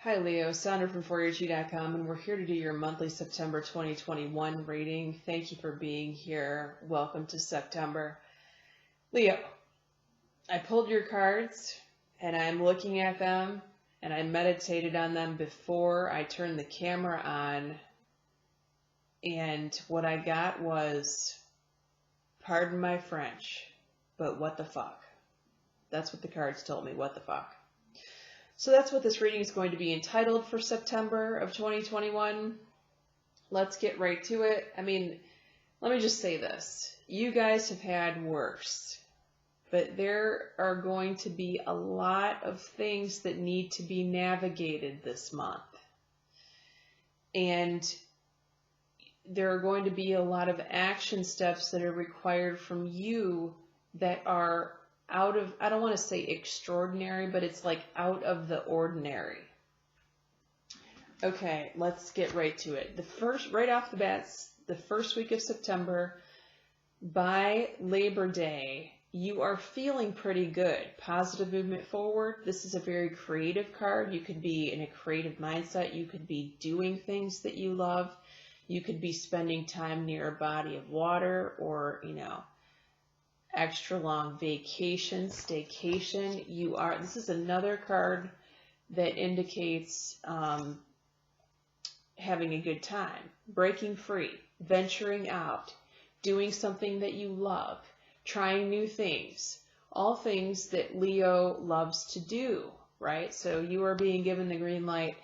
Hi Leo, Sandra from ForYourTwo.com, and we're here to do your monthly September 2021 reading. Thank you for being here. Welcome to September. Leo, I pulled your cards and I'm looking at them and I meditated on them before I turned the camera on, and what I got was, pardon my French, but what the fuck? That's what the cards told me, what the fuck. So that's what this reading is going to be entitled for September of 2021. Let's get right to it. I mean, let me just say this. You guys have had worse, but there are going to be a lot of things that need to be navigated this month. And there are going to be a lot of action steps that are required from you that are out of, I don't want to say extraordinary, but it's like out of the ordinary. Okay, let's get right to it. Right off the bat, the first week of September, by Labor Day, you are feeling pretty good. Positive movement forward. This is a very creative card. You could be in a creative mindset. You could be doing things that you love. You could be spending time near a body of water, or, extra long vacation, staycation. This is another card that indicates having a good time, breaking free, venturing out, doing something that you love, trying new things, all things that Leo loves to do, right? So you are being given the green light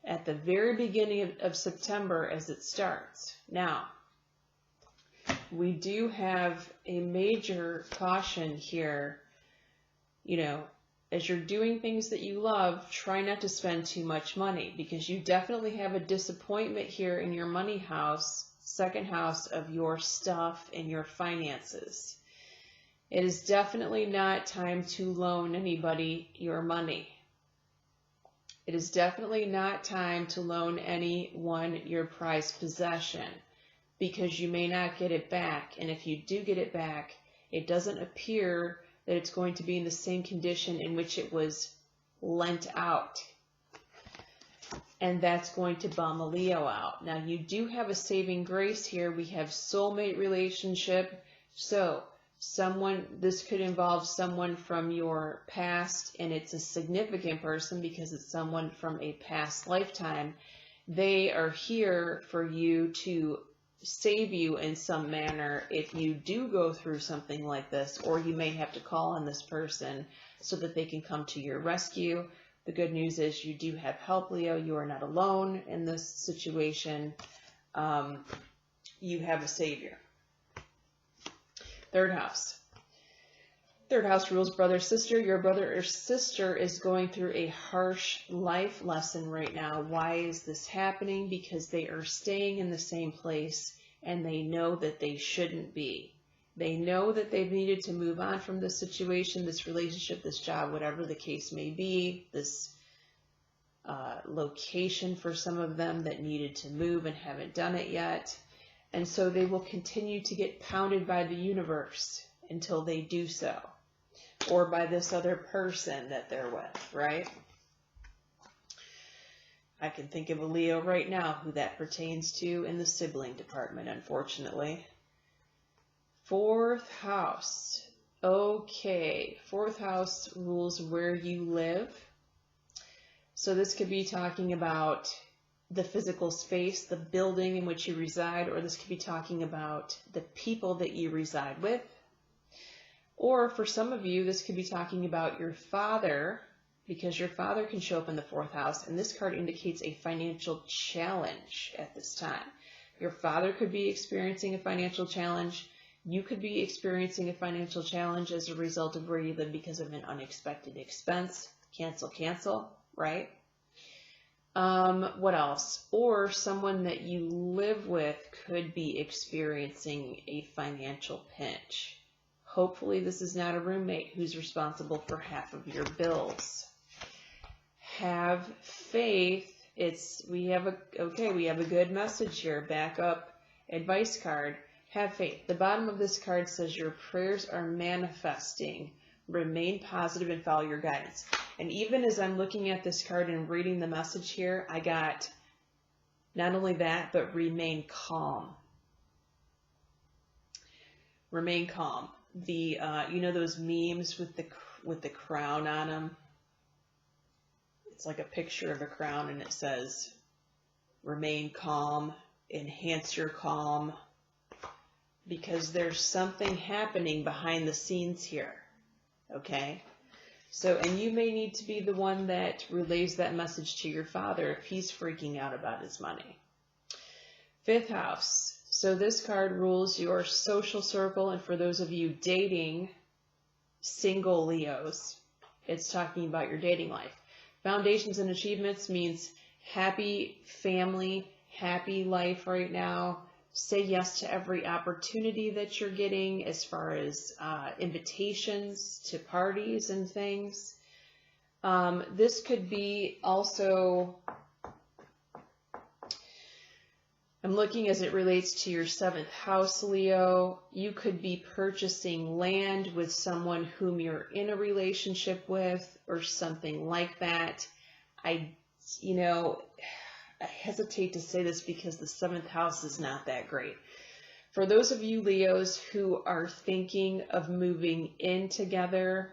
at the very beginning of September as it starts. Now, we do have a major caution here. As you're doing things that you love, try not to spend too much money, because you definitely have a disappointment here in your money house, second house of your stuff and your finances. It is definitely not time to loan anybody your money. It is definitely not time to loan anyone your prized possession, because you may not get it back. And if you do get it back, it doesn't appear that it's going to be in the same condition in which it was lent out. And that's going to bum a Leo out. Now, you do have a saving grace here. We have soulmate relationship. So this could involve someone from your past, and it's a significant person because it's someone from a past lifetime. They are here for you to save you in some manner if you do go through something like this, or you may have to call on this person so that they can come to your rescue. The good news is you do have help, Leo. You are not alone in this situation. You have a savior. Third house. Third house rules brother, sister. Your brother or sister is going through a harsh life lesson right now. Why is this happening? Because they are staying in the same place and they know that they shouldn't be. They know that they've needed to move on from this situation, this relationship, this job, whatever the case may be, this location for some of them that needed to move and haven't done it yet. And so they will continue to get pounded by the universe until they do so, or by this other person that they're with, right? I can think of a Leo right now who that pertains to in the sibling department, unfortunately. Fourth house. Okay, fourth house rules where you live. So this could be talking about the physical space, the building in which you reside, or this could be talking about the people that you reside with. Or for some of you, this could be talking about your father, because your father can show up in the fourth house, and this card indicates a financial challenge at this time. Your father could be experiencing a financial challenge. You could be experiencing a financial challenge as a result of where you live because of an unexpected expense. Cancel, right? What else? Or someone that you live with could be experiencing a financial pinch. Hopefully this is not a roommate who's responsible for half of your bills. Have faith. We have a good message here. Backup advice card. Have faith. The bottom of this card says your prayers are manifesting. Remain positive and follow your guidance. And even as I'm looking at this card and reading the message here, I got not only that, but remain calm. Remain calm. The you know those memes with the crown on them? It's like a picture of a crown and it says, remain calm, enhance your calm, because there's something happening behind the scenes here, okay? So, and you may need to be the one that relays that message to your father if he's freaking out about his money. 5th house. So this card rules your social circle, and for those of you dating single Leos, it's talking about your dating life. Foundations and achievements means happy family, happy life right now. Say yes to every opportunity that you're getting as far as invitations to parties and things. This could be also, I'm looking as it relates to your 7th house, Leo. You could be purchasing land with someone whom you're in a relationship with or something like that. I hesitate to say this because the 7th house is not that great. For those of you Leos who are thinking of moving in together,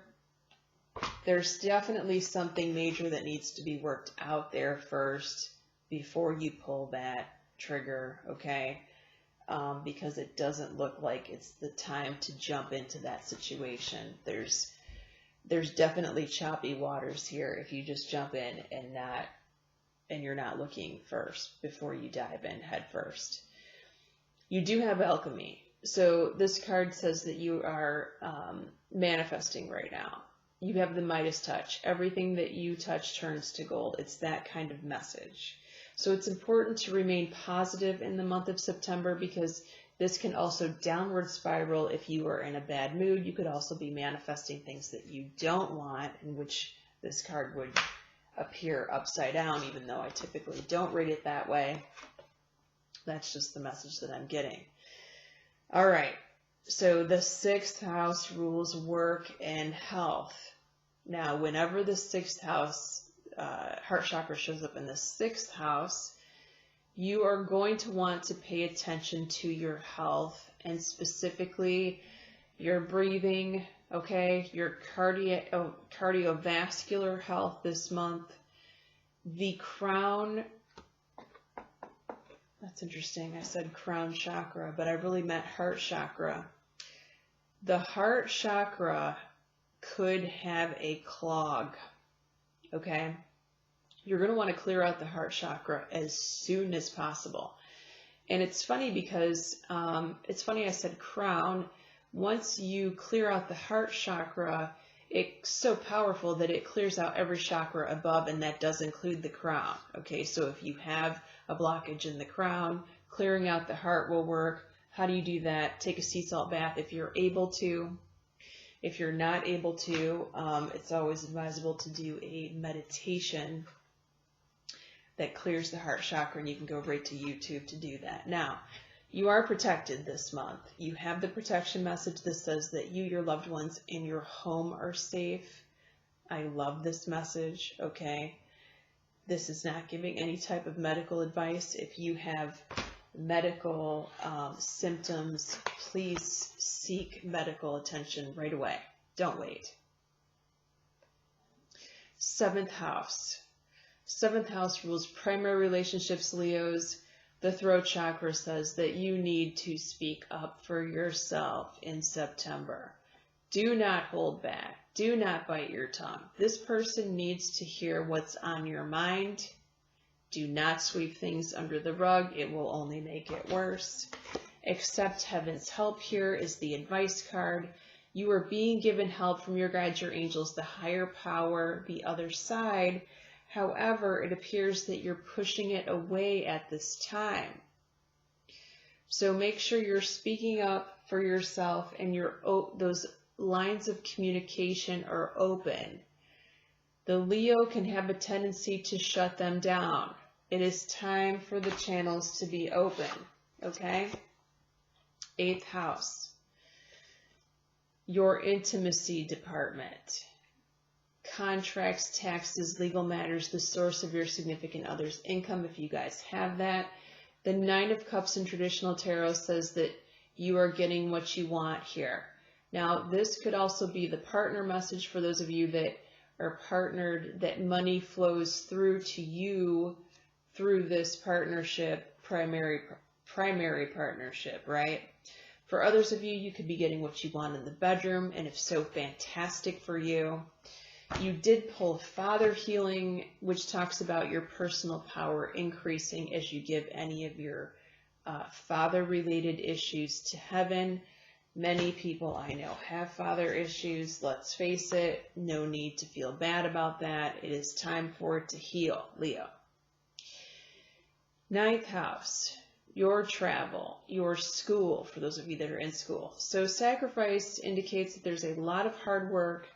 there's definitely something major that needs to be worked out there first before you pull that trigger, okay? Because it doesn't look like it's the time to jump into that situation. There's definitely choppy waters here if you just jump in and you're not looking first before you dive in head first. You do have alchemy. So this card says that you are manifesting right now. You have the Midas touch. Everything that you touch turns to gold. It's that kind of message. So it's important to remain positive in the month of September because this can also downward spiral if you are in a bad mood. You could also be manifesting things that you don't want, in which this card would appear upside down, even though I typically don't read it that way. That's just the message that I'm getting. All right, so the 6th house rules work and health. Now, whenever the 6th house, heart chakra shows up in the 6th house, you are going to want to pay attention to your health and specifically your breathing, okay, your cardiovascular health this month. The crown, that's interesting, I said crown chakra, but I really meant heart chakra. The heart chakra could have a clog, okay? You're going to want to clear out the heart chakra as soon as possible. And it's funny because, it's funny I said crown. Once you clear out the heart chakra, it's so powerful that it clears out every chakra above, and that does include the crown. Okay, so if you have a blockage in the crown, clearing out the heart will work. How do you do that? Take a sea salt bath if you're able to. If you're not able to, it's always advisable to do a meditation that clears the heart chakra, and you can go right to YouTube to do that. Now, you are protected this month. You have the protection message that says that you, your loved ones, and your home are safe. I love this message, okay? This is not giving any type of medical advice. If you have medical symptoms, please seek medical attention right away. Don't wait. 7th house. 7th house rules primary relationships, Leos. The throat chakra says that you need to speak up for yourself in September. Do not hold back. Do not bite your tongue. This person needs to hear what's on your mind. Do not sweep things under the rug. It will only make it worse. Accept heaven's help here is the advice card. You are being given help from your guides, your angels, the higher power, the other side. However, it appears that you're pushing it away at this time. So make sure you're speaking up for yourself and those lines of communication are open. The Leo can have a tendency to shut them down. It is time for the channels to be open, okay? 8th house, your intimacy department. contracts, taxes, legal matters, the source of your significant other's income, if you guys have that. The Nine of Cups in traditional tarot says that you are getting what you want here. Now, this could also be the partner message for those of you that are partnered, that money flows through to you through this partnership, primary partnership, right? For others of you, you could be getting what you want in the bedroom, and if so, fantastic for you. You did pull Father Healing, which talks about your personal power increasing as you give any of your father-related issues to heaven. Many people I know have father issues. Let's face it, no need to feel bad about that. It is time for it to heal, Leo. Ninth house, your travel, your school, for those of you that are in school. So sacrifice indicates that there's a lot of hard work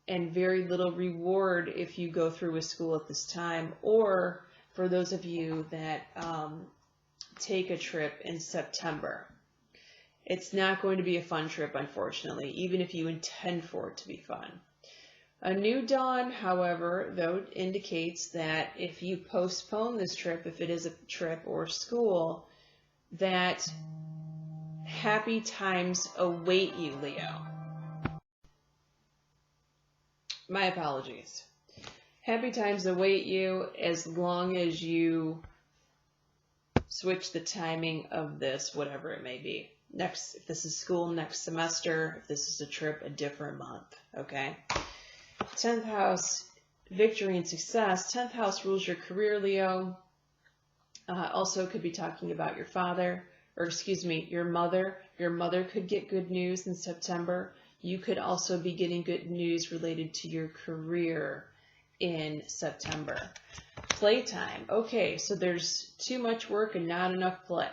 and very little reward if you go through with school at this time, or for those of you that take a trip in September. It's not going to be a fun trip, unfortunately, even if you intend for it to be fun. A new dawn, however, though, indicates that if you postpone this trip, if it is a trip or school, that happy times await you, Leo. My apologies. Happy times await you as long as you switch the timing of this, whatever it may be. Next, if this is school, next semester. If this is a trip, a different month, okay? 10th house, victory and success. 10th house rules your career, Leo. Also could be talking about your father, or excuse me, your mother. Your mother could get good news in September. You could also be getting good news related to your career in September. Playtime. Okay, so there's too much work and not enough play.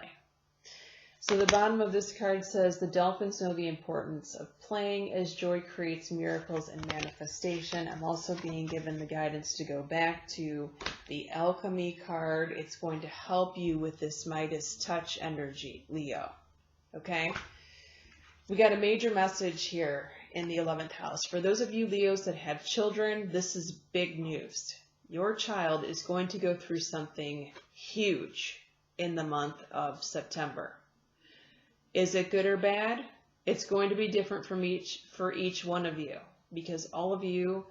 So the bottom of this card says, the dolphins know the importance of playing as joy creates miracles and manifestation. I'm also being given the guidance to go back to the alchemy card. It's going to help you with this Midas touch energy, Leo. Okay? We got a major message here in the 11th house. For those of you Leos that have children, this is big news. Your child is going to go through something huge in the month of September. Is it good or bad? It's going to be different for each one of you, because all of you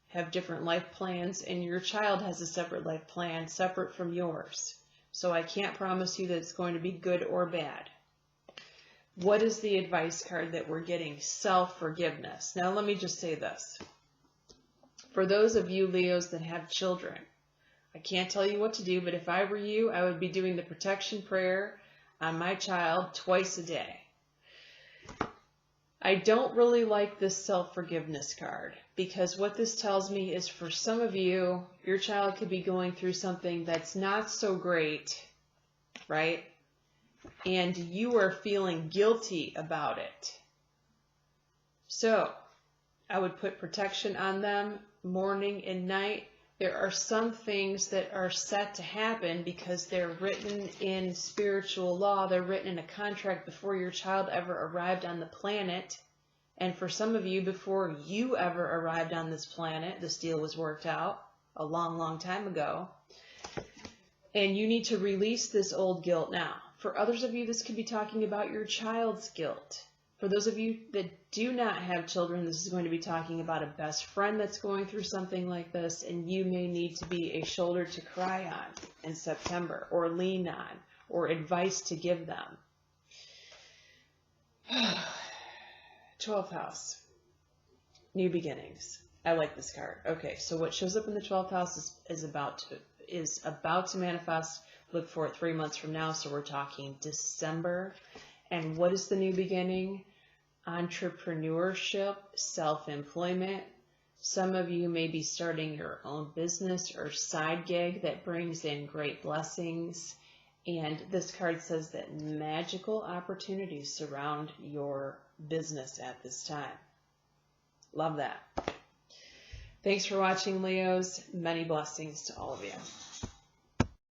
have different life plans and your child has a separate life plan separate from yours. So I can't promise you that it's going to be good or bad. What is the advice card that we're getting? Self-forgiveness. Now let me just say this. For those of you Leos that have children, I can't tell you what to do, but if I were you, I would be doing the protection prayer on my child twice a day. I don't really like this self-forgiveness card, because what this tells me is for some of you, your child could be going through something that's not so great, right? And you are feeling guilty about it. So I would put protection on them morning and night. There are some things that are set to happen because they're written in spiritual law. They're written in a contract before your child ever arrived on the planet. And for some of you, before you ever arrived on this planet, this deal was worked out a long, long time ago. And you need to release this old guilt now. For others of you, this could be talking about your child's guilt. For those of you that do not have children, this is going to be talking about a best friend that's going through something like this, and you may need to be a shoulder to cry on in September, or lean on, or advice to give them. 12th house, new beginnings. I like this card. Okay, so what shows up in the 12th house is about to manifest. Look for it 3 months from now, so we're talking December. And what is the new beginning? Entrepreneurship, self-employment. Some of you may be starting your own business or side gig that brings in great blessings. And this card says that magical opportunities surround your business at this time. Love that. Thanks for watching, Leos. Many blessings to all of you.